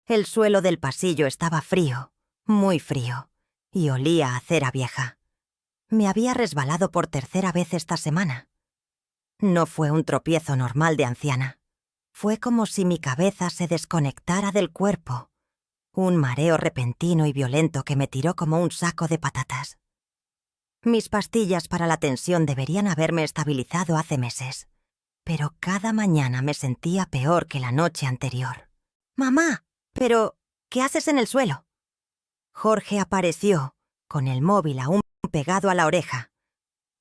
El suelo del pasillo estaba frío, muy frío, y olía a cera vieja. Me había resbalado por tercera vez esta semana. No fue un tropiezo normal de anciana. Fue como si mi cabeza se desconectara del cuerpo. Un mareo repentino y violento que me tiró como un saco de patatas. Mis pastillas para la tensión deberían haberme estabilizado hace meses, pero cada mañana me sentía peor que la noche anterior. «Mamá, pero ¿qué haces en el suelo?» Jorge apareció, con el móvil aún pegado a la oreja.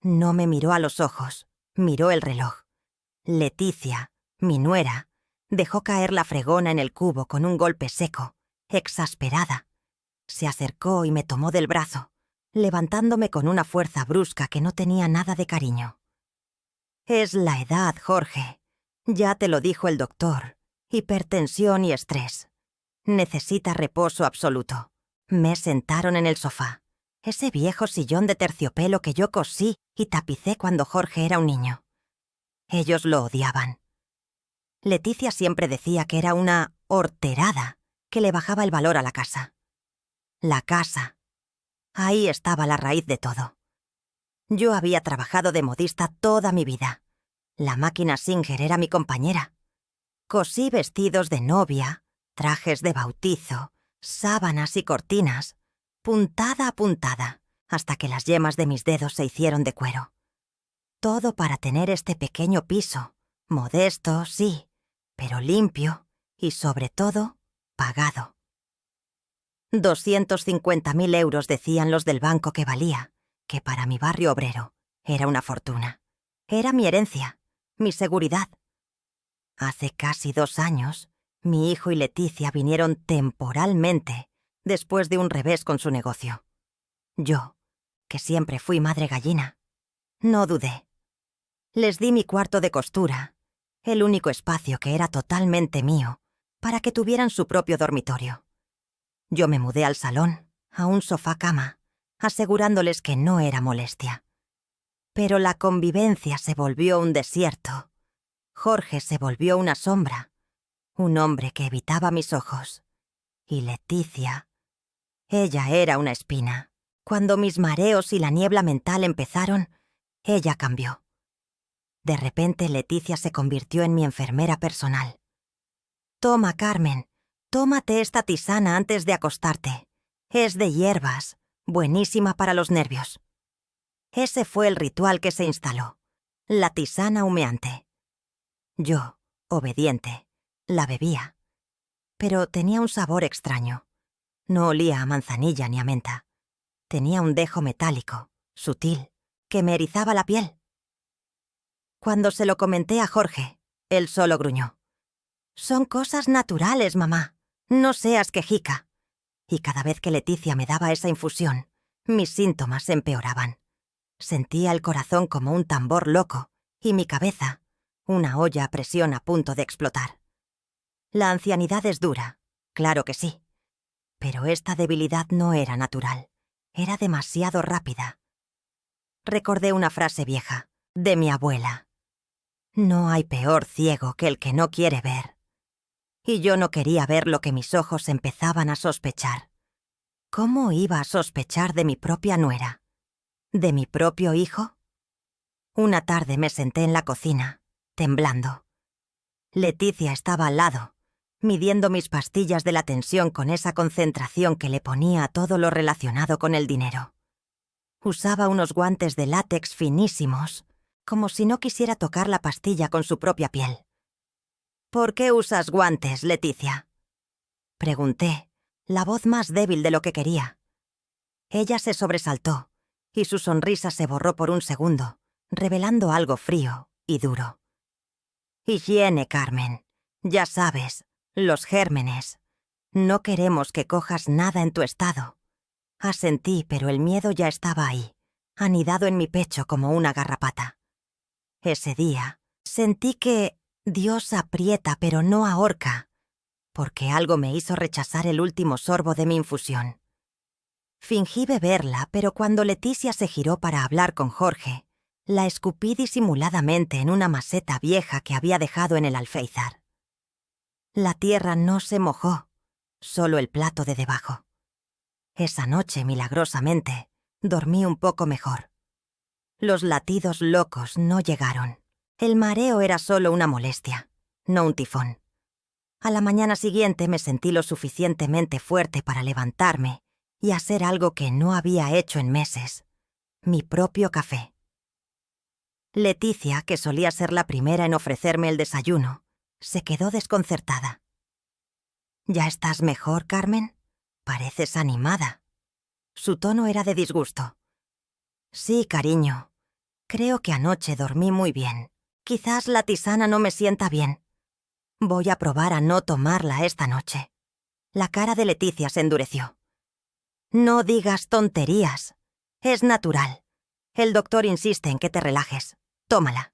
No me miró a los ojos, miró el reloj. Leticia, mi nuera, dejó caer la fregona en el cubo con un golpe seco, exasperada. Se acercó y me tomó del brazo, levantándome con una fuerza brusca que no tenía nada de cariño. «Es la edad, Jorge. Ya te lo dijo el doctor. Hipertensión y estrés. Necesita reposo absoluto». Me sentaron en el sofá, ese viejo sillón de terciopelo que yo cosí y tapicé cuando Jorge era un niño. Ellos lo odiaban. Leticia siempre decía que era una horterada, que le bajaba el valor a la casa. La casa. Ahí estaba la raíz de todo. Yo había trabajado de modista toda mi vida. La máquina Singer era mi compañera. Cosí vestidos de novia, trajes de bautizo, sábanas y cortinas, puntada a puntada, hasta que las yemas de mis dedos se hicieron de cuero. Todo para tener este pequeño piso, modesto, sí, pero limpio y, sobre todo, pagado. 250.000 euros decían los del banco que valía, que para mi barrio obrero era una fortuna. Era mi herencia, mi seguridad. Hace casi 2 años, mi hijo y Leticia vinieron temporalmente después de un revés con su negocio. Yo, que siempre fui madre gallina, no dudé. Les di mi cuarto de costura, el único espacio que era totalmente mío, para que tuvieran su propio dormitorio. Yo me mudé al salón, a un sofá-cama, asegurándoles que no era molestia. Pero la convivencia se volvió un desierto. Jorge se volvió una sombra, un hombre que evitaba mis ojos. Y Leticia, ella era una espina. Cuando mis mareos y la niebla mental empezaron, ella cambió. De repente Leticia se convirtió en mi enfermera personal. «Toma, Carmen, tómate esta tisana antes de acostarte. Es de hierbas, buenísima para los nervios». Ese fue el ritual que se instaló, la tisana humeante. Yo, obediente, la bebía. Pero tenía un sabor extraño. No olía a manzanilla ni a menta. Tenía un dejo metálico, sutil, que me erizaba la piel. Cuando se lo comenté a Jorge, él solo gruñó. «Son cosas naturales, mamá. No seas quejica». Y cada vez que Leticia me daba esa infusión, mis síntomas empeoraban. Sentía el corazón como un tambor loco y mi cabeza, una olla a presión a punto de explotar. La ancianidad es dura, claro que sí. Pero esta debilidad no era natural. Era demasiado rápida. Recordé una frase vieja, de mi abuela. «No hay peor ciego que el que no quiere ver». Y yo no quería ver lo que mis ojos empezaban a sospechar. ¿Cómo iba a sospechar de mi propia nuera? ¿De mi propio hijo? Una tarde me senté en la cocina, temblando. Leticia estaba al lado, midiendo mis pastillas de la tensión con esa concentración que le ponía a todo lo relacionado con el dinero. Usaba unos guantes de látex finísimos, como si no quisiera tocar la pastilla con su propia piel. «¿Por qué usas guantes, Leticia?», pregunté, la voz más débil de lo que quería. Ella se sobresaltó, y su sonrisa se borró por un segundo, revelando algo frío y duro. «Higiene, Carmen. Ya sabes, los gérmenes. No queremos que cojas nada en tu estado». Asentí, pero el miedo ya estaba ahí, anidado en mi pecho como una garrapata. Ese día, sentí que Dios aprieta pero no ahorca, porque algo me hizo rechazar el último sorbo de mi infusión. Fingí beberla, pero cuando Leticia se giró para hablar con Jorge, la escupí disimuladamente en una maceta vieja que había dejado en el alféizar. La tierra no se mojó, solo el plato de debajo. Esa noche, milagrosamente, dormí un poco mejor. Los latidos locos no llegaron. El mareo era solo una molestia, no un tifón. A la mañana siguiente me sentí lo suficientemente fuerte para levantarme y hacer algo que no había hecho en meses: mi propio café. Leticia, que solía ser la primera en ofrecerme el desayuno, se quedó desconcertada. ¿Ya estás mejor, Carmen? Pareces animada. Su tono era de disgusto. Sí, cariño. Creo que anoche dormí muy bien. Quizás la tisana no me sienta bien. Voy a probar a no tomarla esta noche. La cara de Leticia se endureció. No digas tonterías. Es natural. El doctor insiste en que te relajes. Tómala.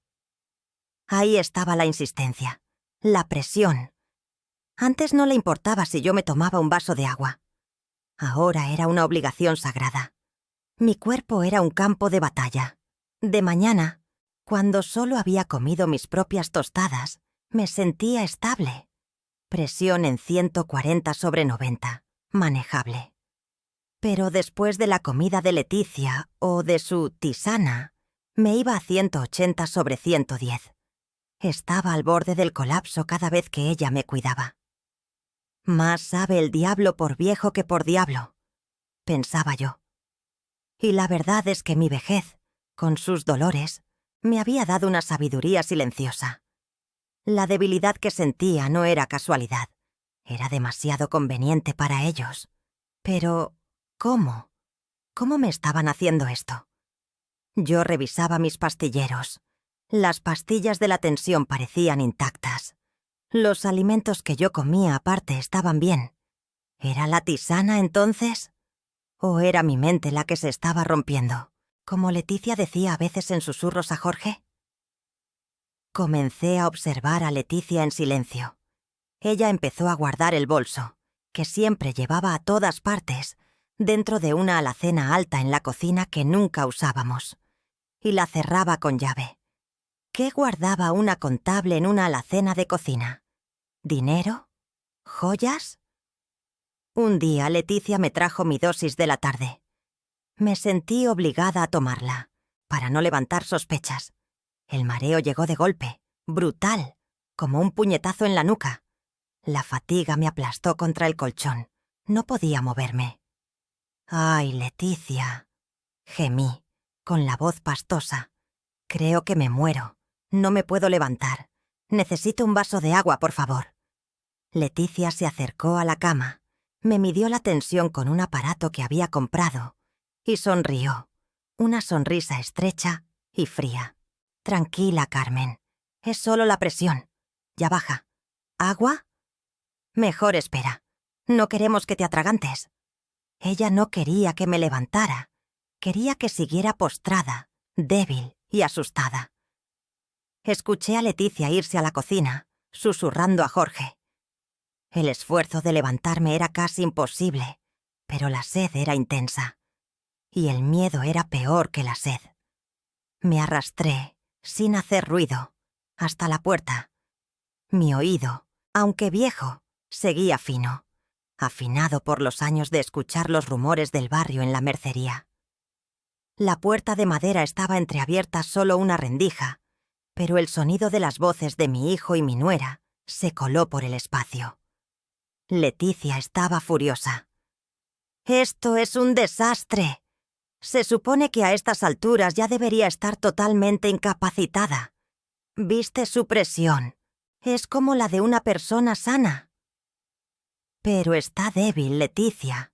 Ahí estaba la insistencia, la presión. Antes no le importaba si yo me tomaba un vaso de agua. Ahora era una obligación sagrada. Mi cuerpo era un campo de batalla. De mañana, cuando solo había comido mis propias tostadas, me sentía estable. Presión en 140/90, manejable. Pero después de la comida de Leticia o de su tisana, me iba a 180/110. Estaba al borde del colapso cada vez que ella me cuidaba. Más sabe el diablo por viejo que por diablo, pensaba yo. Y la verdad es que mi vejez, con sus dolores, me había dado una sabiduría silenciosa. La debilidad que sentía no era casualidad, era demasiado conveniente para ellos. Pero, ¿cómo? ¿Cómo me estaban haciendo esto? Yo revisaba mis pastilleros. Las pastillas de la tensión parecían intactas. Los alimentos que yo comía aparte estaban bien. ¿Era la tisana entonces? ¿O era mi mente la que se estaba rompiendo, como Leticia decía a veces en susurros a Jorge? Comencé a observar a Leticia en silencio. Ella empezó a guardar el bolso, que siempre llevaba a todas partes, dentro de una alacena alta en la cocina que nunca usábamos, y la cerraba con llave. ¿Qué guardaba una contable en una alacena de cocina? ¿Dinero? ¿Joyas? Un día Leticia me trajo mi dosis de la tarde. Me sentí obligada a tomarla, para no levantar sospechas. El mareo llegó de golpe, brutal, como un puñetazo en la nuca. La fatiga me aplastó contra el colchón. No podía moverme. «Ay, Leticia», gemí, con la voz pastosa. «Creo que me muero. No me puedo levantar. Necesito un vaso de agua, por favor». Leticia se acercó a la cama, me midió la tensión con un aparato que había comprado y sonrió, una sonrisa estrecha y fría. «Tranquila, Carmen. Es solo la presión. Ya baja. ¿Agua? Mejor espera. No queremos que te atragantes». Ella no quería que me levantara. Quería que siguiera postrada, débil y asustada. Escuché a Leticia irse a la cocina, susurrando a Jorge. El esfuerzo de levantarme era casi imposible, pero la sed era intensa. Y el miedo era peor que la sed. Me arrastré, sin hacer ruido, hasta la puerta. Mi oído, aunque viejo, seguía fino, afinado por los años de escuchar los rumores del barrio en la mercería. La puerta de madera estaba entreabierta solo una rendija, pero el sonido de las voces de mi hijo y mi nuera se coló por el espacio. Leticia estaba furiosa. «Esto es un desastre. Se supone que a estas alturas ya debería estar totalmente incapacitada. ¿Viste su presión? Es como la de una persona sana». «Pero está débil, Leticia»,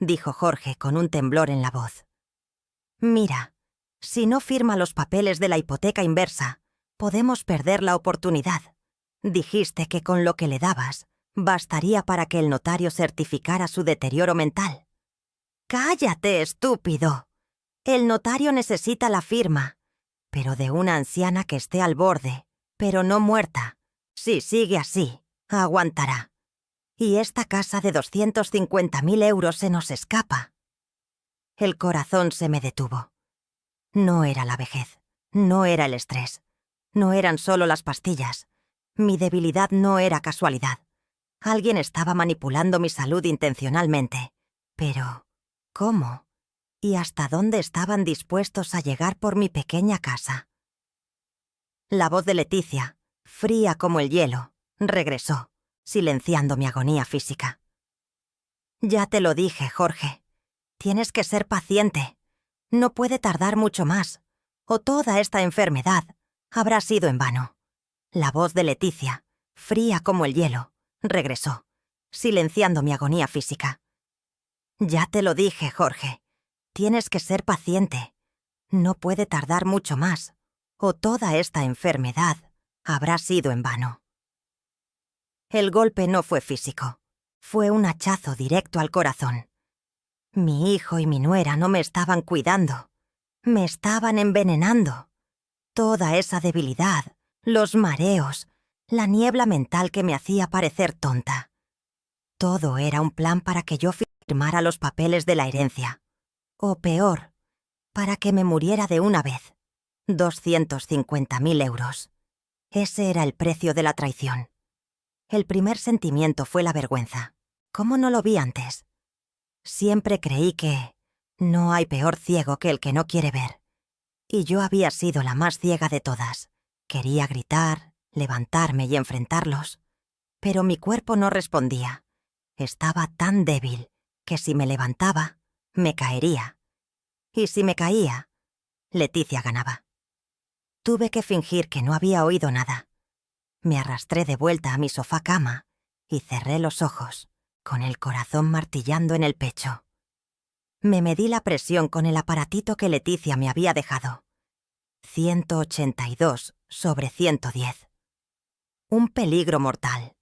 dijo Jorge con un temblor en la voz. «Mira, si no firma los papeles de la hipoteca inversa, podemos perder la oportunidad. Dijiste que con lo que le dabas bastaría para que el notario certificara su deterioro mental». «Cállate, estúpido. El notario necesita la firma, pero de una anciana que esté al borde, pero no muerta. Si sigue así, aguantará. Y esta casa de 250.000 euros se nos escapa». El corazón se me detuvo. No era la vejez, no era el estrés, no eran solo las pastillas. Mi debilidad no era casualidad. Alguien estaba manipulando mi salud intencionalmente. Pero, ¿cómo? ¿Y hasta dónde estaban dispuestos a llegar por mi pequeña casa? La voz de Leticia, fría como el hielo, regresó, silenciando mi agonía física. Ya te lo dije, Jorge. Tienes que ser paciente. No puede tardar mucho más, o toda esta enfermedad habrá sido en vano. La voz de Leticia, fría como el hielo, regresó, silenciando mi agonía física. Ya te lo dije, Jorge. Tienes que ser paciente. No puede tardar mucho más, o toda esta enfermedad habrá sido en vano. El golpe no fue físico. Fue un hachazo directo al corazón. Mi hijo y mi nuera no me estaban cuidando. Me estaban envenenando. Toda esa debilidad, los mareos, la niebla mental que me hacía parecer tonta. Todo era un plan para que yo firmara los papeles de la herencia. O peor, para que me muriera de una vez. 250.000 euros. Ese era el precio de la traición. El primer sentimiento fue la vergüenza. ¿Cómo no lo vi antes? Siempre creí que no hay peor ciego que el que no quiere ver. Y yo había sido la más ciega de todas. Quería gritar, levantarme y enfrentarlos. Pero mi cuerpo no respondía. Estaba tan débil que si me levantaba, me caería. Y si me caía, Leticia ganaba. Tuve que fingir que no había oído nada. Me arrastré de vuelta a mi sofá-cama y cerré los ojos, con el corazón martillando en el pecho. Me medí la presión con el aparatito que Leticia me había dejado. 182/110. Un peligro mortal.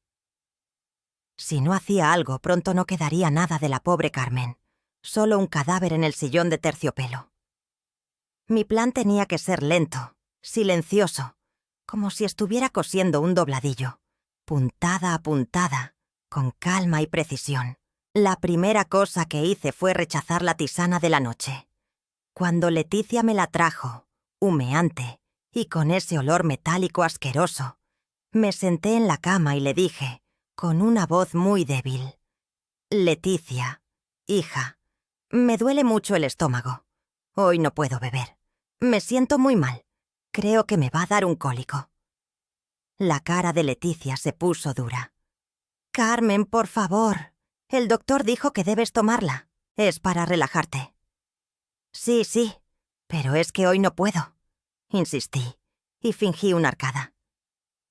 Si no hacía algo, pronto no quedaría nada de la pobre Carmen, solo un cadáver en el sillón de terciopelo. Mi plan tenía que ser lento, silencioso, como si estuviera cosiendo un dobladillo, puntada a puntada, con calma y precisión. La primera cosa que hice fue rechazar la tisana de la noche. Cuando Leticia me la trajo, humeante y con ese olor metálico asqueroso, me senté en la cama y le dije, con una voz muy débil: Leticia, hija, me duele mucho el estómago. Hoy no puedo beber. Me siento muy mal. Creo que me va a dar un cólico. La cara de Leticia se puso dura. Carmen, por favor. El doctor dijo que debes tomarla. Es para relajarte. Sí, pero es que hoy no puedo. Insistí, y fingí una arcada.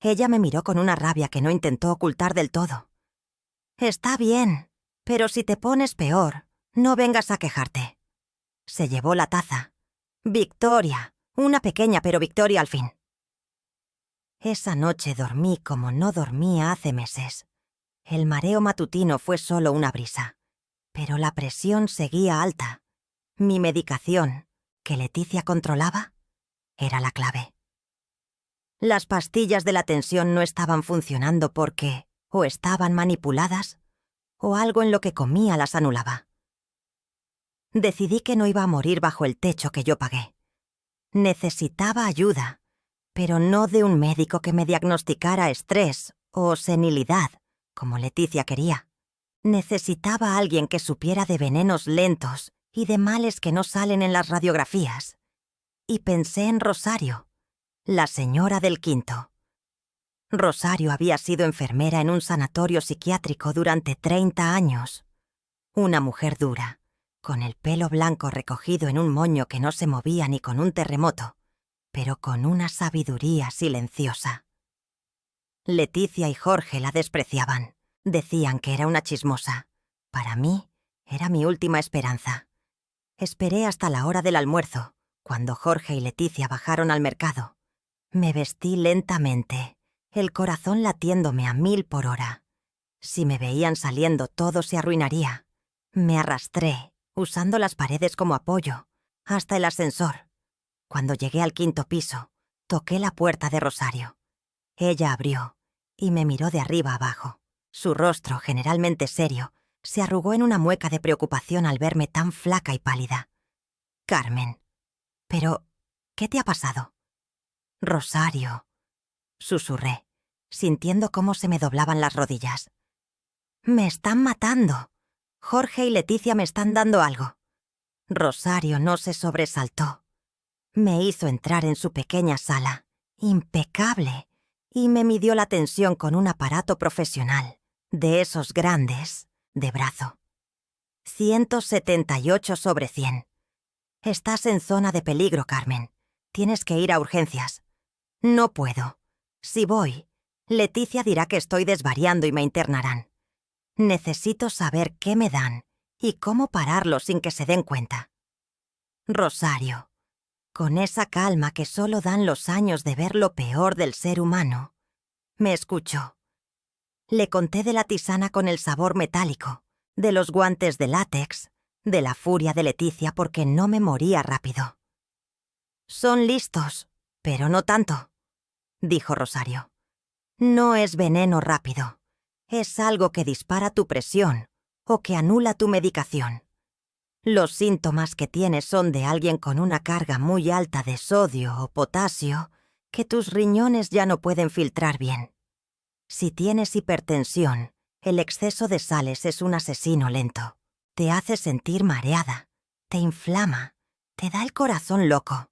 Ella me miró con una rabia que no intentó ocultar del todo. Está bien, pero si te pones peor, no vengas a quejarte. Se llevó la taza. Victoria, una pequeña pero victoria al fin. Esa noche dormí como no dormía hace meses. El mareo matutino fue solo una brisa, pero la presión seguía alta. Mi medicación, que Leticia controlaba, era la clave. Las pastillas de la tensión no estaban funcionando porque o estaban manipuladas o algo en lo que comía las anulaba. Decidí que no iba a morir bajo el techo que yo pagué. Necesitaba ayuda, pero no de un médico que me diagnosticara estrés o senilidad, como Leticia quería. Necesitaba a alguien que supiera de venenos lentos y de males que no salen en las radiografías. Y pensé en Rosario, la señora del quinto. Rosario había sido enfermera en un sanatorio psiquiátrico durante 30 años. Una mujer dura, con el pelo blanco recogido en un moño que no se movía ni con un terremoto, pero con una sabiduría silenciosa. Leticia y Jorge la despreciaban. Decían que era una chismosa. Para mí, era mi última esperanza. Esperé hasta la hora del almuerzo, cuando Jorge y Leticia bajaron al mercado. Me vestí lentamente, el corazón latiéndome a 1000 por hora. Si me veían saliendo, todo se arruinaría. Me arrastré, usando las paredes como apoyo, hasta el ascensor. Cuando llegué al 5º piso, toqué la puerta de Rosario. Ella abrió y me miró de arriba abajo. Su rostro, generalmente serio, se arrugó en una mueca de preocupación al verme tan flaca y pálida. Carmen. Pero, ¿qué te ha pasado? Rosario, susurré, sintiendo cómo se me doblaban las rodillas. Me están matando. Jorge y Leticia me están dando algo. Rosario no se sobresaltó. Me hizo entrar en su pequeña sala, impecable, y me midió la tensión con un aparato profesional, de esos grandes, de brazo. 178/100. Estás en zona de peligro, Carmen. Tienes que ir a urgencias. No puedo. Si voy, Leticia dirá que estoy desvariando y me internarán. Necesito saber qué me dan y cómo pararlo sin que se den cuenta. Rosario, con esa calma que solo dan los años de ver lo peor del ser humano, me escuchó. Le conté de la tisana con el sabor metálico, de los guantes de látex, de la furia de Leticia porque no me moría rápido. Son listos, pero no tanto, dijo Rosario. No es veneno rápido. Es algo que dispara tu presión o que anula tu medicación. Los síntomas que tienes son de alguien con una carga muy alta de sodio o potasio que tus riñones ya no pueden filtrar bien. Si tienes hipertensión, el exceso de sales es un asesino lento. Te hace sentir mareada, te inflama, te da el corazón loco.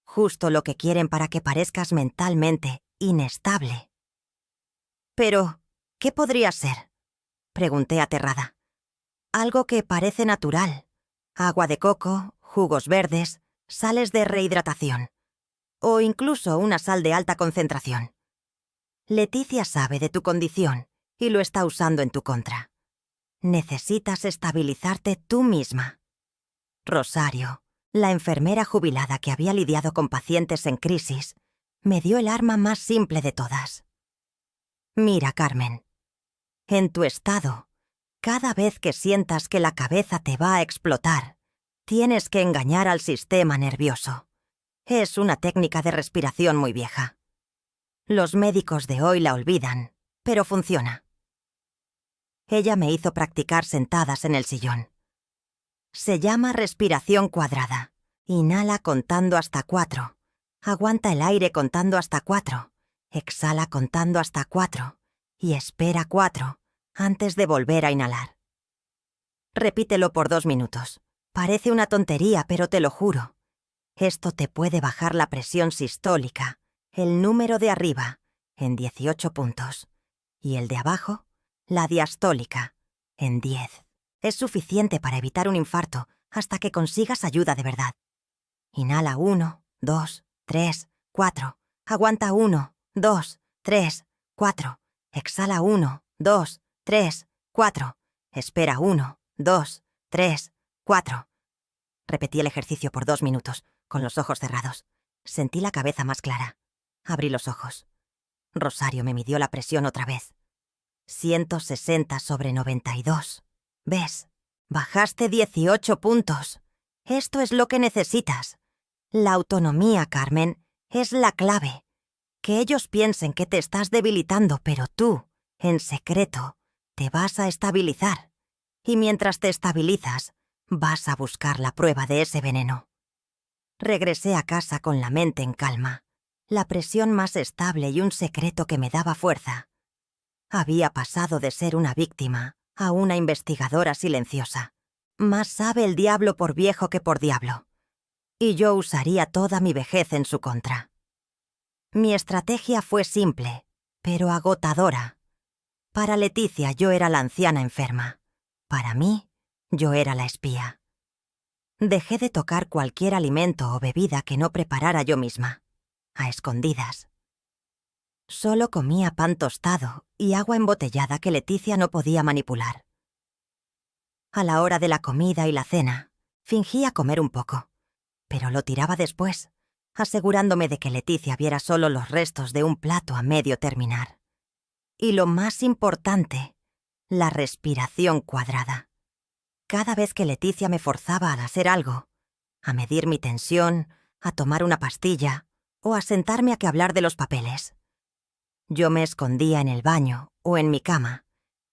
Justo lo que quieren para que parezcas mentalmente inestable. Pero, ¿qué podría ser? Pregunté aterrada. Algo que parece natural. Agua de coco, jugos verdes, sales de rehidratación. O incluso una sal de alta concentración. Leticia sabe de tu condición y lo está usando en tu contra. Necesitas estabilizarte tú misma. Rosario, la enfermera jubilada que había lidiado con pacientes en crisis, me dio el arma más simple de todas. Mira, Carmen, en tu estado, cada vez que sientas que la cabeza te va a explotar, tienes que engañar al sistema nervioso. Es una técnica de respiración muy vieja. Los médicos de hoy la olvidan, pero funciona. Ella me hizo practicar sentadas en el sillón. Se llama respiración cuadrada. Inhala contando hasta 4. Aguanta el aire contando hasta 4. Exhala contando hasta 4. Y espera 4 antes de volver a inhalar. Repítelo por 2 minutos. Parece una tontería, pero te lo juro. Esto te puede bajar la presión sistólica, el número de arriba, en 18 puntos. Y el de abajo, la diastólica, en 10. Es suficiente para evitar un infarto hasta que consigas ayuda de verdad. Inhala 1, 2, 3, 4. Aguanta 1, 2, 3, 4. Exhala 1, 2, 3, 4. Espera 1, 2, 3, 4. Repetí el ejercicio por 2 minutos, con los ojos cerrados. Sentí la cabeza más clara. Abrí los ojos. Rosario me midió la presión otra vez. 160/92. ¿Ves? Bajaste 18 puntos. Esto es lo que necesitas. La autonomía, Carmen, es la clave. Que ellos piensen que te estás debilitando, pero tú, en secreto, te vas a estabilizar. Y mientras te estabilizas, vas a buscar la prueba de ese veneno. Regresé a casa con la mente en calma, la presión más estable y un secreto que me daba fuerza. Había pasado de ser una víctima a una investigadora silenciosa. Más sabe el diablo por viejo que por diablo. Y yo usaría toda mi vejez en su contra. Mi estrategia fue simple, pero agotadora. Para Leticia yo era la anciana enferma. Para mí, yo era la espía. Dejé de tocar cualquier alimento o bebida que no preparara yo misma, a escondidas. Solo comía pan tostado y agua embotellada que Leticia no podía manipular. A la hora de la comida y la cena, fingía comer un poco, pero lo tiraba después, asegurándome de que Leticia viera solo los restos de un plato a medio terminar. Y lo más importante, la respiración cuadrada. Cada vez que Leticia me forzaba a hacer algo, a medir mi tensión, a tomar una pastilla o a sentarme a que hablar de los papeles, yo me escondía en el baño o en mi cama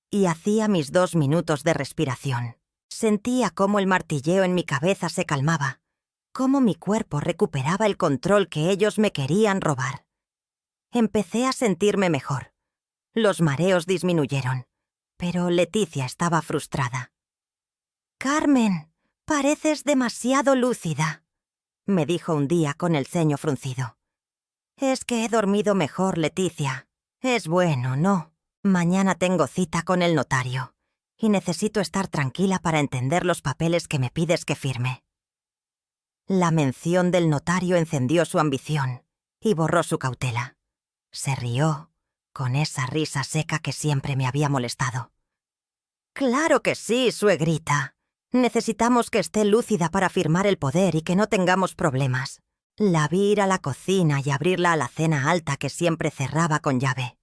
y hacía mis 2 minutos de respiración. Sentía cómo el martilleo en mi cabeza se calmaba, cómo mi cuerpo recuperaba el control que ellos me querían robar. Empecé a sentirme mejor. Los mareos disminuyeron. Pero Leticia estaba frustrada. «Carmen, pareces demasiado lúcida», me dijo un día con el ceño fruncido. «Es que he dormido mejor, Leticia. Es bueno, ¿no? Mañana tengo cita con el notario y necesito estar tranquila para entender los papeles que me pides que firme». La mención del notario encendió su ambición y borró su cautela. Se rió, con esa risa seca que siempre me había molestado. «Claro que sí, suegrita. Necesitamos que esté lúcida para firmar el poder y que no tengamos problemas». La vi ir a la cocina y abrir la alacena alta que siempre cerraba con llave.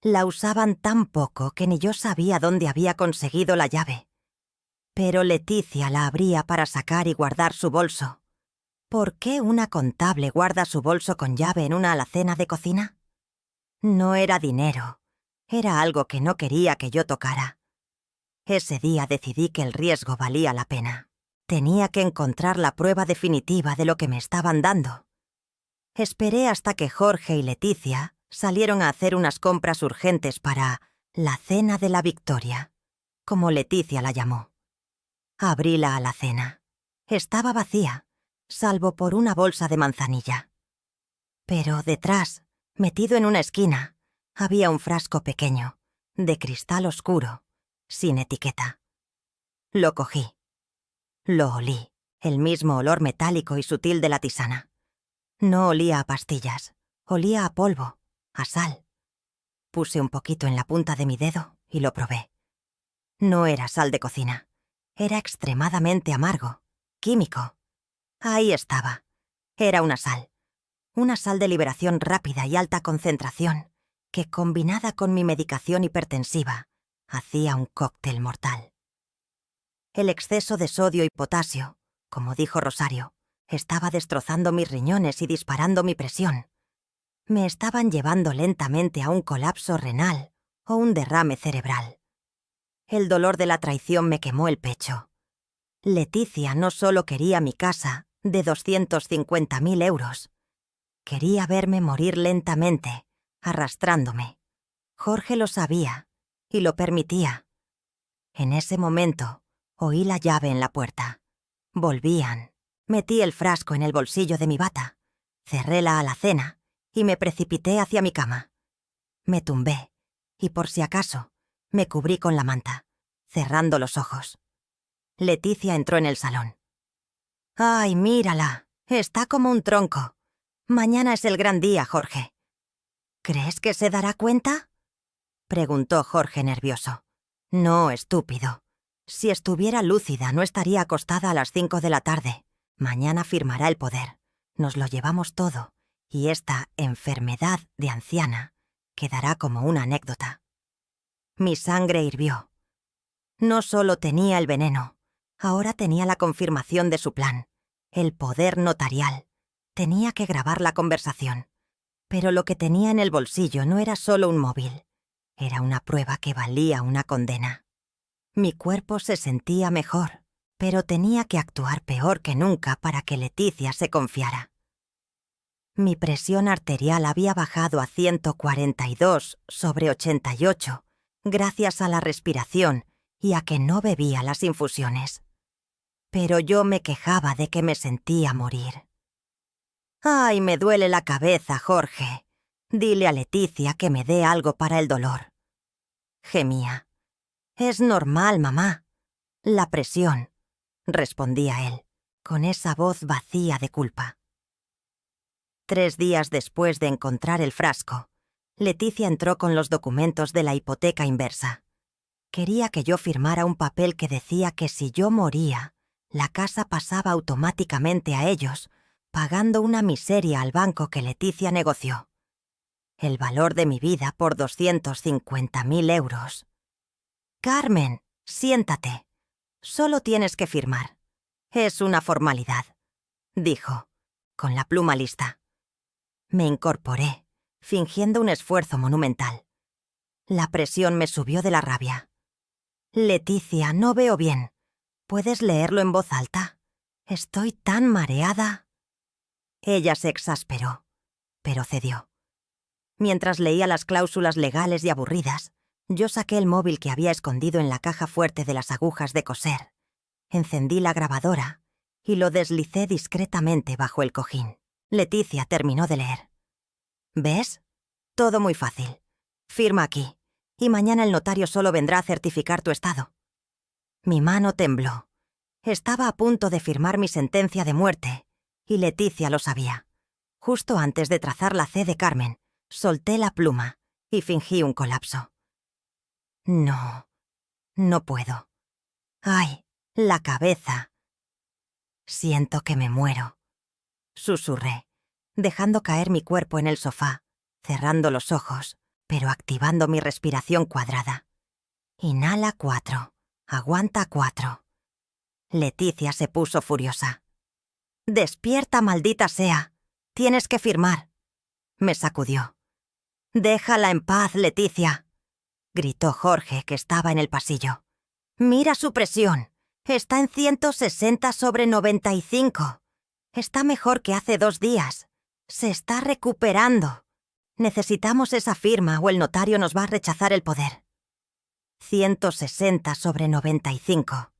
La usaban tan poco que ni yo sabía dónde había conseguido la llave. Pero Leticia la abría para sacar y guardar su bolso. ¿Por qué una contable guarda su bolso con llave en una alacena de cocina? No era dinero. Era algo que no quería que yo tocara. Ese día decidí que el riesgo valía la pena. Tenía que encontrar la prueba definitiva de lo que me estaban dando. Esperé hasta que Jorge y Leticia salieron a hacer unas compras urgentes para la cena de la victoria, como Leticia la llamó. Abrí la alacena. Estaba vacía, salvo por una bolsa de manzanilla. Pero detrás, metido en una esquina, había un frasco pequeño, de cristal oscuro, sin etiqueta. Lo cogí. Lo olí, el mismo olor metálico y sutil de la tisana. No olía a pastillas, olía a polvo, a sal. Puse un poquito en la punta de mi dedo y lo probé. No era sal de cocina, era extremadamente amargo, químico. Ahí estaba. Era una sal de liberación rápida y alta concentración, que combinada con mi medicación hipertensiva, hacía un cóctel mortal. El exceso de sodio y potasio, como dijo Rosario, estaba destrozando mis riñones y disparando mi presión. Me estaban llevando lentamente a un colapso renal o un derrame cerebral. El dolor de la traición me quemó el pecho. Leticia no solo quería mi casa de 250.000 euros. Quería verme morir lentamente, arrastrándome. Jorge lo sabía y lo permitía. En ese momento, oí la llave en la puerta. Volvían. Metí el frasco en el bolsillo de mi bata, cerré la alacena y me precipité hacia mi cama. Me tumbé y, por si acaso, me cubrí con la manta, cerrando los ojos. Leticia entró en el salón. «¡Ay, mírala! Está como un tronco. Mañana es el gran día, Jorge». «¿Crees que se dará cuenta?», preguntó Jorge nervioso. «No, estúpido. Si estuviera lúcida, no estaría acostada a las 5 de la tarde. Mañana firmará el poder. Nos lo llevamos todo, y esta enfermedad de anciana quedará como una anécdota». Mi sangre hirvió. No solo tenía el veneno, ahora tenía la confirmación de su plan, el poder notarial. Tenía que grabar la conversación. Pero lo que tenía en el bolsillo no era solo un móvil. Era una prueba que valía una condena. Mi cuerpo se sentía mejor, pero tenía que actuar peor que nunca para que Leticia se confiara. Mi presión arterial había bajado a 142/88, gracias a la respiración y a que no bebía las infusiones. Pero yo me quejaba de que me sentía morir. «Ay, me duele la cabeza, Jorge. Dile a Leticia que me dé algo para el dolor». Gemía. «Es normal, mamá. La presión», respondía él, con esa voz vacía de culpa. 3 días después de encontrar el frasco, Leticia entró con los documentos de la hipoteca inversa. Quería que yo firmara un papel que decía que si yo moría, la casa pasaba automáticamente a ellos, pagando una miseria al banco que Leticia negoció. El valor de mi vida por 250.000 euros. «Carmen, siéntate. Solo tienes que firmar. Es una formalidad», dijo, con la pluma lista. Me incorporé, fingiendo un esfuerzo monumental. La presión me subió de la rabia. «Leticia, no veo bien. ¿Puedes leerlo en voz alta? Estoy tan mareada». Ella se exasperó, pero cedió. Mientras leía las cláusulas legales y aburridas, Yo saqué el móvil que había escondido en la caja fuerte de las agujas de coser, encendí la grabadora y lo deslicé discretamente bajo el cojín. Leticia terminó de leer. ¿Ves? Todo muy fácil. Firma aquí, y mañana el notario solo vendrá a certificar tu estado. Mi mano tembló. Estaba a punto de firmar mi sentencia de muerte, y Leticia lo sabía. Justo antes de trazar la C de Carmen, solté la pluma y fingí un colapso. No, no puedo. ¡Ay, la cabeza! Siento que me muero. Susurré, dejando caer mi cuerpo en el sofá, cerrando los ojos, pero activando mi respiración cuadrada. Inhala 4, aguanta 4. Leticia se puso furiosa. «Despierta, maldita sea. Tienes que firmar». Me sacudió. «Déjala en paz, Leticia», gritó Jorge, que estaba en el pasillo. «Mira su presión. Está en 160/95. Está mejor que hace 2 días. Se está recuperando. Necesitamos esa firma o el notario nos va a rechazar el poder». 160/95.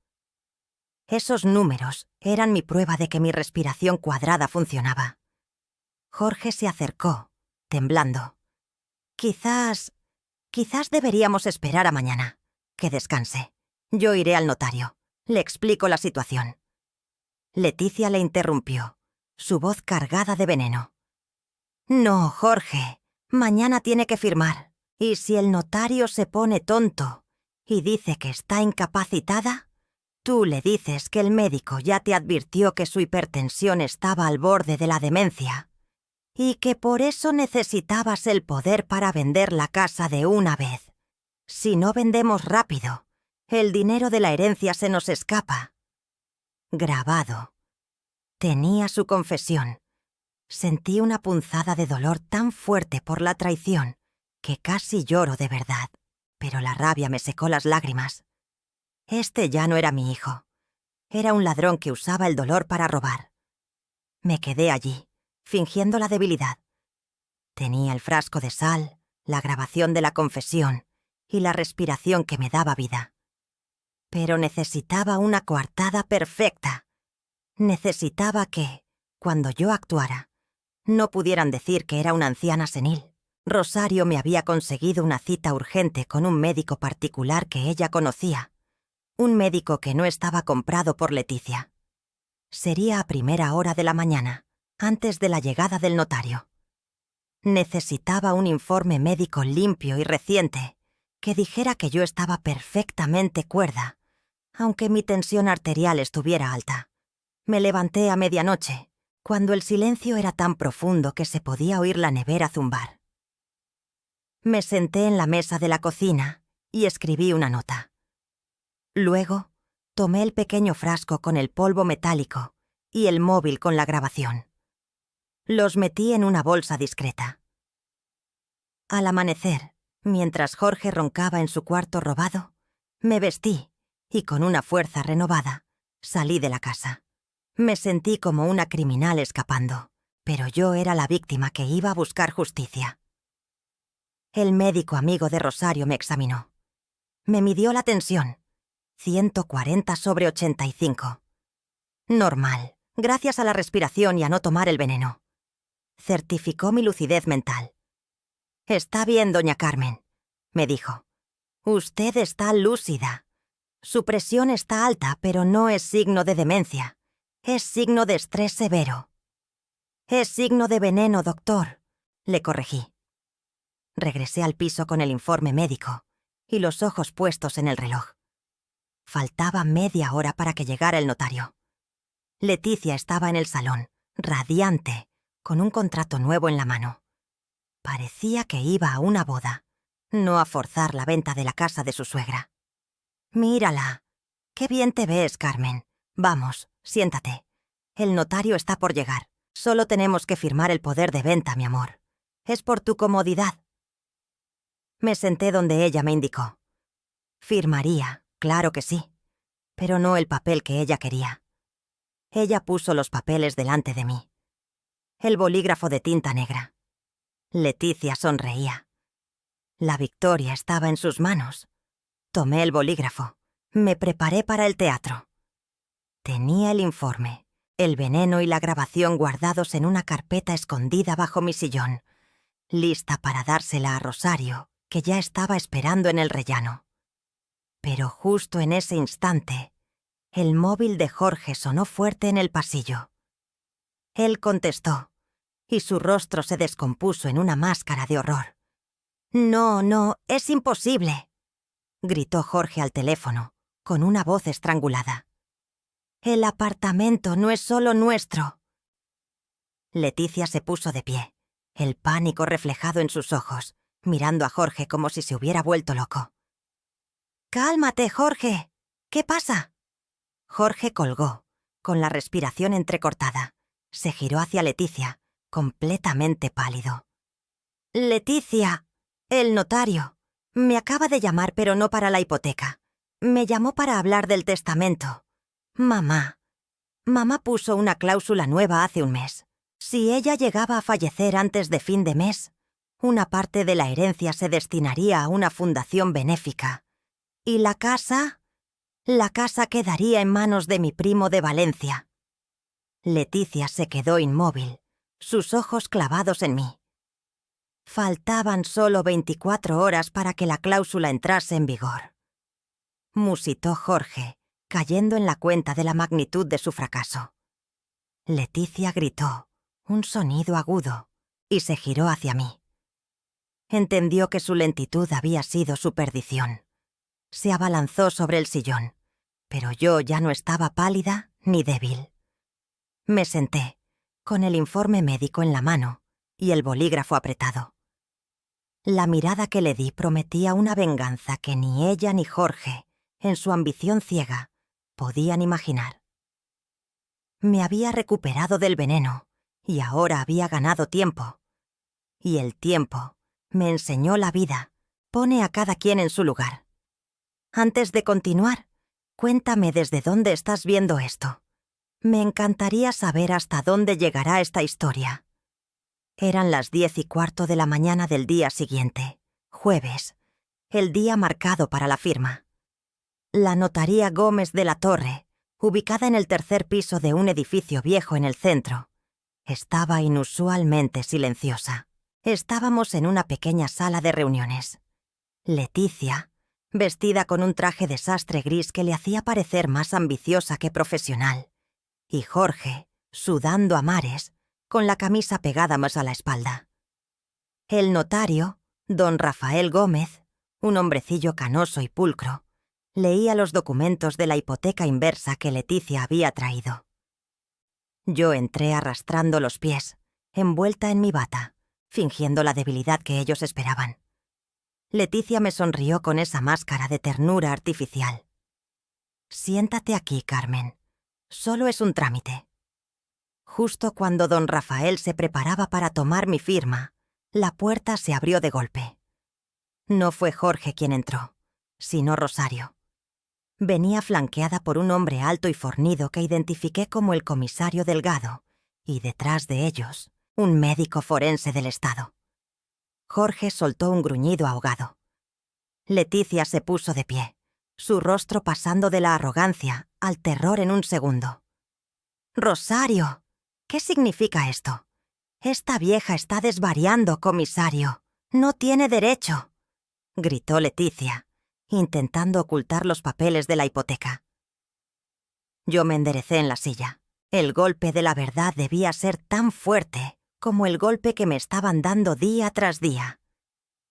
Esos números eran mi prueba de que mi respiración cuadrada funcionaba. Jorge se acercó, temblando. Quizás deberíamos esperar a mañana. Que descanse. Yo iré al notario. Le explico la situación. Leticia le interrumpió, su voz cargada de veneno. «No, Jorge. Mañana tiene que firmar. Y si el notario se pone tonto y dice que está incapacitada, tú le dices que el médico ya te advirtió que su hipertensión estaba al borde de la demencia y que por eso necesitabas el poder para vender la casa de una vez. Si no vendemos rápido, el dinero de la herencia se nos escapa». Grabado. Tenía su confesión. Sentí una punzada de dolor tan fuerte por la traición que casi lloro de verdad, pero la rabia me secó las lágrimas. Este ya no era mi hijo. Era un ladrón que usaba el dolor para robar. Me quedé allí, fingiendo la debilidad. Tenía el frasco de sal, la grabación de la confesión y la respiración que me daba vida. Pero necesitaba una coartada perfecta. Necesitaba que, cuando yo actuara, no pudieran decir que era una anciana senil. Rosario me había conseguido una cita urgente con un médico particular que ella conocía. Un médico que no estaba comprado por Leticia. Sería a primera hora de la mañana, antes de la llegada del notario. Necesitaba un informe médico limpio y reciente, que dijera que yo estaba perfectamente cuerda, aunque mi tensión arterial estuviera alta. Me levanté a medianoche, cuando el silencio era tan profundo que se podía oír la nevera zumbar. Me senté en la mesa de la cocina y escribí una nota. Luego, tomé el pequeño frasco con el polvo metálico y el móvil con la grabación. Los metí en una bolsa discreta. Al amanecer, mientras Jorge roncaba en su cuarto robado, me vestí y con una fuerza renovada salí de la casa. Me sentí como una criminal escapando, pero yo era la víctima que iba a buscar justicia. El médico amigo de Rosario me examinó. Me midió la tensión. 140/85. Normal, gracias a la respiración y a no tomar el veneno. Certificó mi lucidez mental. «Está bien, doña Carmen», me dijo. «Usted está lúcida. Su presión está alta, pero no es signo de demencia. Es signo de estrés severo». «Es signo de veneno, doctor», le corregí. Regresé al piso con el informe médico y los ojos puestos en el reloj. Faltaba media hora para que llegara el notario. Leticia estaba en el salón, radiante, con un contrato nuevo en la mano. Parecía que iba a una boda, no a forzar la venta de la casa de su suegra. «Mírala. Qué bien te ves, Carmen. Vamos, siéntate. El notario está por llegar. Solo tenemos que firmar el poder de venta, mi amor. Es por tu comodidad». Me senté donde ella me indicó. Firmaría, claro que sí, pero no el papel que ella quería. Ella puso los papeles delante de mí. El bolígrafo de tinta negra. Leticia sonreía. La victoria estaba en sus manos. Tomé el bolígrafo. Me preparé para el teatro. Tenía el informe, el veneno y la grabación guardados en una carpeta escondida bajo mi sillón, lista para dársela a Rosario, que ya estaba esperando en el rellano. Pero justo en ese instante, el móvil de Jorge sonó fuerte en el pasillo. Él contestó, y su rostro se descompuso en una máscara de horror. «No, no, es imposible», gritó Jorge al teléfono, con una voz estrangulada. «El apartamento no es solo nuestro». Leticia se puso de pie, el pánico reflejado en sus ojos, mirando a Jorge como si se hubiera vuelto loco. «Cálmate, Jorge. ¿Qué pasa?» Jorge colgó, con la respiración entrecortada. Se giró hacia Leticia, completamente pálido. «Leticia, el notario. Me acaba de llamar, pero no para la hipoteca. Me llamó para hablar del testamento. Mamá puso una cláusula nueva hace un mes. Si ella llegaba a fallecer antes de fin de mes, una parte de la herencia se destinaría a una fundación benéfica. Y la casa quedaría en manos de mi primo de Valencia». Leticia se quedó inmóvil, sus ojos clavados en mí. Faltaban solo 24 horas para que la cláusula entrase en vigor. Musitó Jorge, cayendo en la cuenta de la magnitud de su fracaso. Leticia gritó, un sonido agudo, y se giró hacia mí. Entendió que su lentitud había sido su perdición. Se abalanzó sobre el sillón, pero yo ya no estaba pálida ni débil. Me senté, con el informe médico en la mano y el bolígrafo apretado. La mirada que le di prometía una venganza que ni ella ni Jorge, en su ambición ciega, podían imaginar. Me había recuperado del veneno y ahora había ganado tiempo. Y el tiempo me enseñó la vida, pone a cada quien en su lugar. Antes de continuar, cuéntame desde dónde estás viendo esto. Me encantaría saber hasta dónde llegará esta historia. Eran las 10:15 de la mañana del día siguiente, jueves, el día marcado para la firma. La notaría Gómez de la Torre, ubicada en el tercer piso de un edificio viejo en el centro, estaba inusualmente silenciosa. Estábamos en una pequeña sala de reuniones. Leticia, vestida con un traje de sastre gris que le hacía parecer más ambiciosa que profesional, y Jorge, sudando a mares, con la camisa pegada más a la espalda. El notario, don Rafael Gómez, un hombrecillo canoso y pulcro, leía los documentos de la hipoteca inversa que Leticia había traído. Yo entré arrastrando los pies, envuelta en mi bata, fingiendo la debilidad que ellos esperaban. Leticia me sonrió con esa máscara de ternura artificial. «Siéntate aquí, Carmen. Solo es un trámite». Justo cuando don Rafael se preparaba para tomar mi firma, la puerta se abrió de golpe. No fue Jorge quien entró, sino Rosario. Venía flanqueada por un hombre alto y fornido que identifiqué como el comisario Delgado, y detrás de ellos, un médico forense del Estado. Jorge soltó un gruñido ahogado. Leticia se puso de pie, su rostro pasando de la arrogancia al terror en un segundo. «Rosario, ¿qué significa esto? Esta vieja está desvariando, comisario. No tiene derecho», gritó Leticia, intentando ocultar los papeles de la hipoteca. Yo me enderecé en la silla. El golpe de la verdad debía ser tan fuerte como el golpe que me estaban dando día tras día.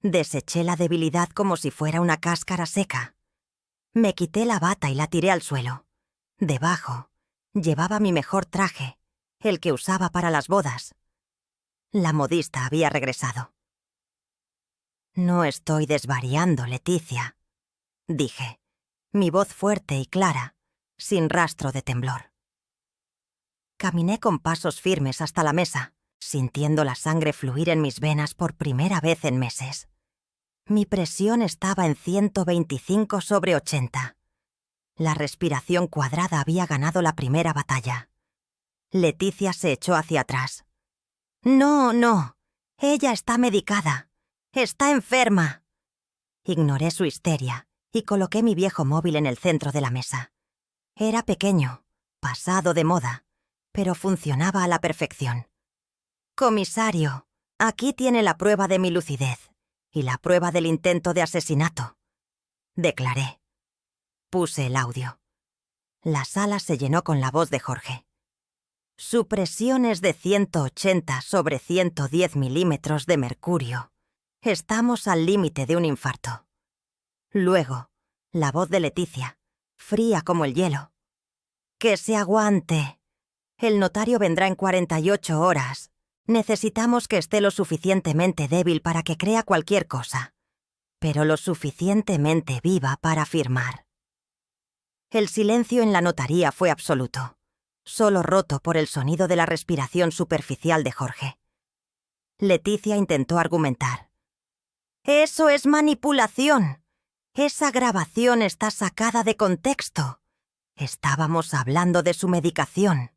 Deseché la debilidad como si fuera una cáscara seca. Me quité la bata y la tiré al suelo. Debajo, llevaba mi mejor traje, el que usaba para las bodas. La modista había regresado. «No estoy desvariando, Leticia», dije, mi voz fuerte y clara, sin rastro de temblor. Caminé con pasos firmes hasta la mesa, sintiendo la sangre fluir en mis venas por primera vez en meses. Mi presión estaba en 125/80. La respiración cuadrada había ganado la primera batalla. Leticia se echó hacia atrás. «No, no. Ella está medicada. Está enferma», Ignoré su histeria y coloqué mi viejo móvil en el centro de la mesa. Era pequeño, pasado de moda, pero funcionaba a la perfección. «Comisario, aquí tiene la prueba de mi lucidez y la prueba del intento de asesinato», declaré. Puse el audio. La sala se llenó con la voz de Jorge. «Su presión es de 180/110 milímetros de mercurio. Estamos al límite de un infarto». Luego, la voz de Leticia, fría como el hielo. «Que se aguante. El notario vendrá en 48 horas. Necesitamos que esté lo suficientemente débil para que crea cualquier cosa, pero lo suficientemente viva para firmar». El silencio en la notaría fue absoluto, solo roto por el sonido de la respiración superficial de Jorge. Leticia intentó argumentar. «Eso es manipulación. Esa grabación está sacada de contexto. Estábamos hablando de su medicación».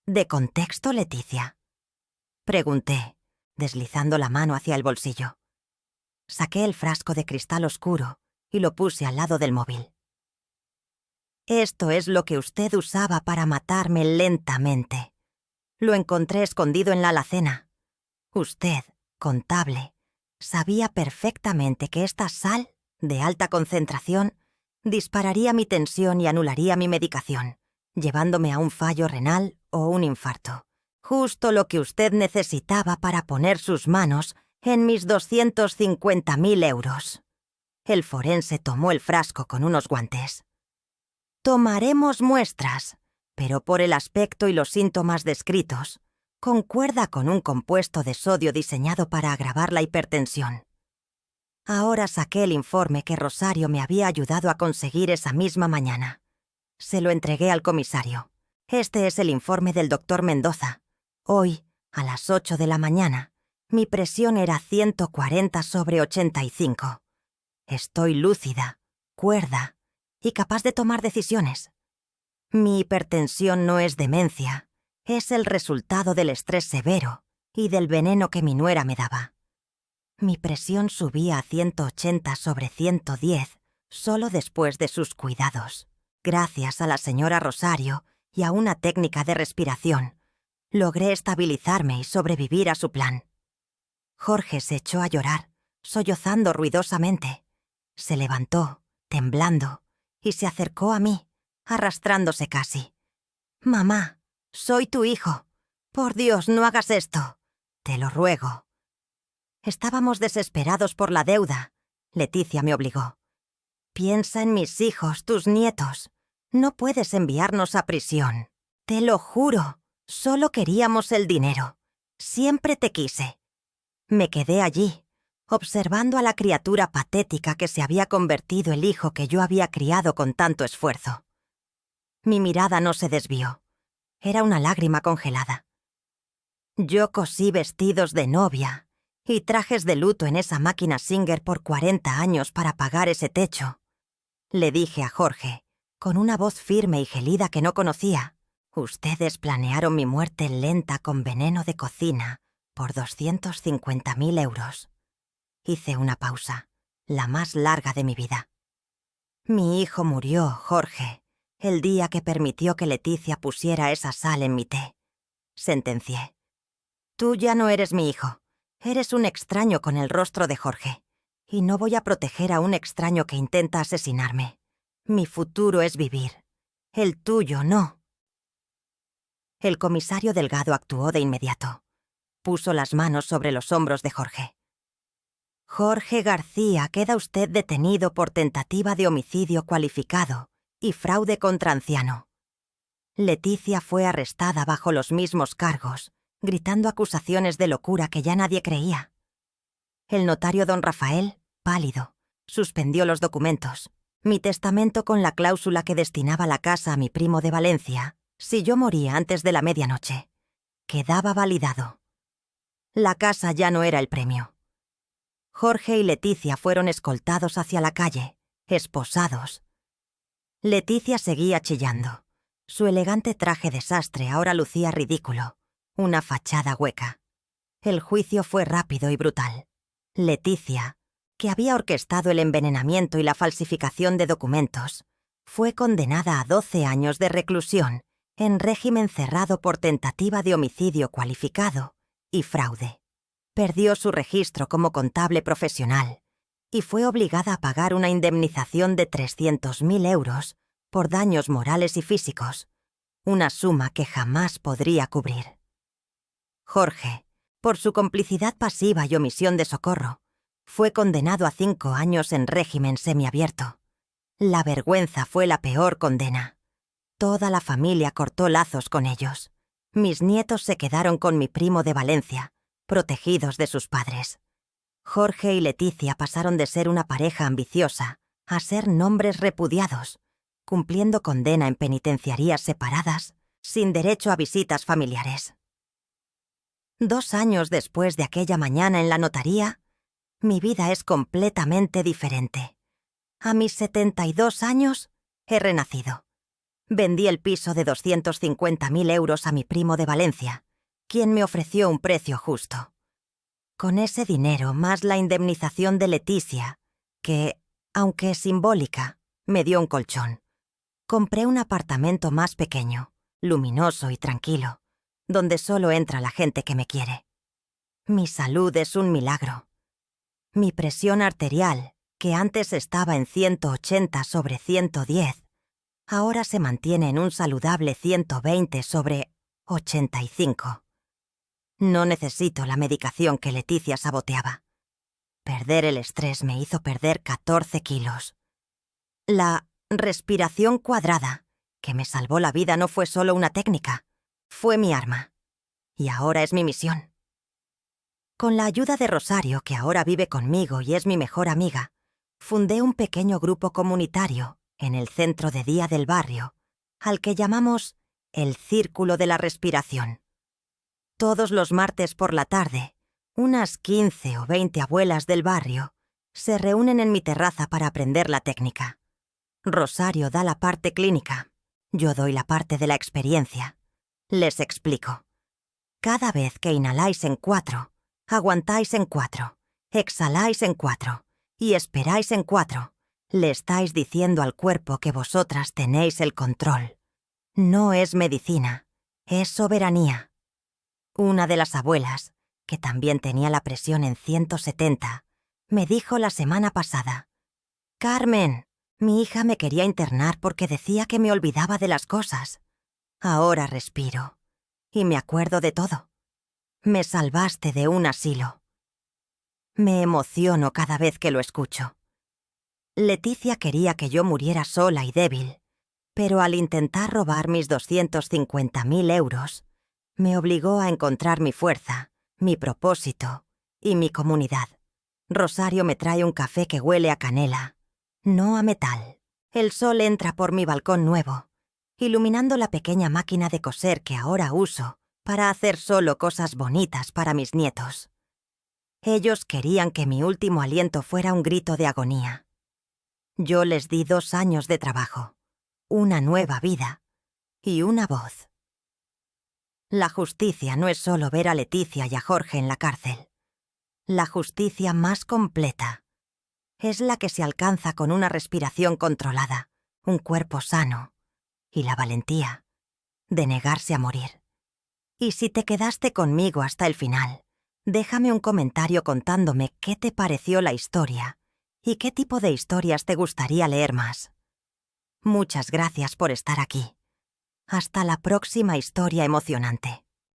«¿De contexto, Leticia?», pregunté, deslizando la mano hacia el bolsillo. Saqué el frasco de cristal oscuro y lo puse al lado del móvil. «Esto es lo que usted usaba para matarme lentamente. Lo encontré escondido en la alacena. Usted, contable, sabía perfectamente que esta sal de alta concentración dispararía mi tensión y anularía mi medicación, llevándome a un fallo renal o un infarto. Justo lo que usted necesitaba para poner sus manos en mis 250.000 euros». El forense tomó el frasco con unos guantes. «Tomaremos muestras, pero por el aspecto y los síntomas descritos, concuerda con un compuesto de sodio diseñado para agravar la hipertensión». Ahora saqué el informe que Rosario me había ayudado a conseguir esa misma mañana. Se lo entregué al comisario. «Este es el informe del doctor Mendoza. Hoy, a las 8 de la mañana, mi presión era 140/85. Estoy lúcida, cuerda y capaz de tomar decisiones. Mi hipertensión no es demencia, es el resultado del estrés severo y del veneno que mi nuera me daba. Mi presión subía a 180/110 solo después de sus cuidados. Gracias a la señora Rosario y a una técnica de respiración, logré estabilizarme y sobrevivir a su plan». Jorge se echó a llorar, sollozando ruidosamente. Se levantó, temblando, y se acercó a mí, arrastrándose casi. «Mamá, soy tu hijo. Por Dios, no hagas esto. Te lo ruego». Estábamos desesperados por la deuda. Leticia me obligó. «Piensa en mis hijos, tus nietos. No puedes enviarnos a prisión. Te lo juro. Solo queríamos el dinero. Siempre te quise». Me quedé allí, observando a la criatura patética que se había convertido el hijo que yo había criado con tanto esfuerzo. Mi mirada no se desvió. Era una lágrima congelada. «Yo cosí vestidos de novia y trajes de luto en esa máquina Singer por 40 años para pagar ese techo», le dije a Jorge, con una voz firme y gelida que no conocía. «Ustedes planearon mi muerte lenta con veneno de cocina por 250.000 euros. Hice una pausa, la más larga de mi vida. «Mi hijo murió, Jorge, el día que permitió que Leticia pusiera esa sal en mi té», sentencié. «Tú ya no eres mi hijo. Eres un extraño con el rostro de Jorge. Y no voy a proteger a un extraño que intenta asesinarme. Mi futuro es vivir. El tuyo no». El comisario Delgado actuó de inmediato. Puso las manos sobre los hombros de Jorge. «Jorge García, queda usted detenido por tentativa de homicidio cualificado y fraude contra anciano». Leticia fue arrestada bajo los mismos cargos, gritando acusaciones de locura que ya nadie creía. El notario don Rafael, pálido, suspendió los documentos. Mi testamento con la cláusula que destinaba la casa a mi primo de Valencia, si yo moría antes de la medianoche, quedaba validado. La casa ya no era el premio. Jorge y Leticia fueron escoltados hacia la calle, esposados. Leticia seguía chillando. Su elegante traje de sastre ahora lucía ridículo, una fachada hueca. El juicio fue rápido y brutal. Leticia, que había orquestado el envenenamiento y la falsificación de documentos, fue condenada a 12 años de reclusión en régimen cerrado por tentativa de homicidio cualificado y fraude. Perdió su registro como contable profesional y fue obligada a pagar una indemnización de 300.000 euros por daños morales y físicos, una suma que jamás podría cubrir. Jorge, por su complicidad pasiva y omisión de socorro, fue condenado a 5 años en régimen semiabierto. La vergüenza fue la peor condena. Toda la familia cortó lazos con ellos. Mis nietos se quedaron con mi primo de Valencia, protegidos de sus padres. Jorge y Leticia pasaron de ser una pareja ambiciosa a ser nombres repudiados, cumpliendo condena en penitenciarías separadas, sin derecho a visitas familiares. 2 años después de aquella mañana en la notaría, mi vida es completamente diferente. A mis 72 años, he renacido. Vendí el piso de 250.000 euros a mi primo de Valencia, quien me ofreció un precio justo. Con ese dinero, más la indemnización de Leticia, que, aunque simbólica, me dio un colchón, compré un apartamento más pequeño, luminoso y tranquilo, donde solo entra la gente que me quiere. Mi salud es un milagro. Mi presión arterial, que antes estaba en 180/110, ahora se mantiene en un saludable 120/85. No necesito la medicación que Leticia saboteaba. Perder el estrés me hizo perder 14 kilos. La respiración cuadrada, que me salvó la vida, no fue solo una técnica, fue mi arma. Y ahora es mi misión. Con la ayuda de Rosario, que ahora vive conmigo y es mi mejor amiga, fundé un pequeño grupo comunitario en el centro de día del barrio, al que llamamos el Círculo de la Respiración. Todos los martes por la tarde, unas 15 o 20 abuelas del barrio se reúnen en mi terraza para aprender la técnica. Rosario da la parte clínica, yo doy la parte de la experiencia. Les explico. Cada vez que inhaláis en 4, aguantáis en 4, exhaláis en 4 y esperáis en 4. Le estáis diciendo al cuerpo que vosotras tenéis el control. No es medicina, es soberanía. Una de las abuelas, que también tenía la presión en 170, me dijo la semana pasada: «Carmen, mi hija me quería internar porque decía que me olvidaba de las cosas. Ahora respiro y me acuerdo de todo. Me salvaste de un asilo». Me emociono cada vez que lo escucho. Leticia quería que yo muriera sola y débil, pero al intentar robar mis 250.000 euros, me obligó a encontrar mi fuerza, mi propósito y mi comunidad. Rosario me trae un café que huele a canela, no a metal. El sol entra por mi balcón nuevo, iluminando la pequeña máquina de coser que ahora uso para hacer solo cosas bonitas para mis nietos. Ellos querían que mi último aliento fuera un grito de agonía. Yo les di 2 años de trabajo, una nueva vida y una voz. La justicia no es solo ver a Leticia y a Jorge en la cárcel. La justicia más completa es la que se alcanza con una respiración controlada, un cuerpo sano y la valentía de negarse a morir. Y si te quedaste conmigo hasta el final, déjame un comentario contándome qué te pareció la historia y qué tipo de historias te gustaría leer más. Muchas gracias por estar aquí. Hasta la próxima historia emocionante.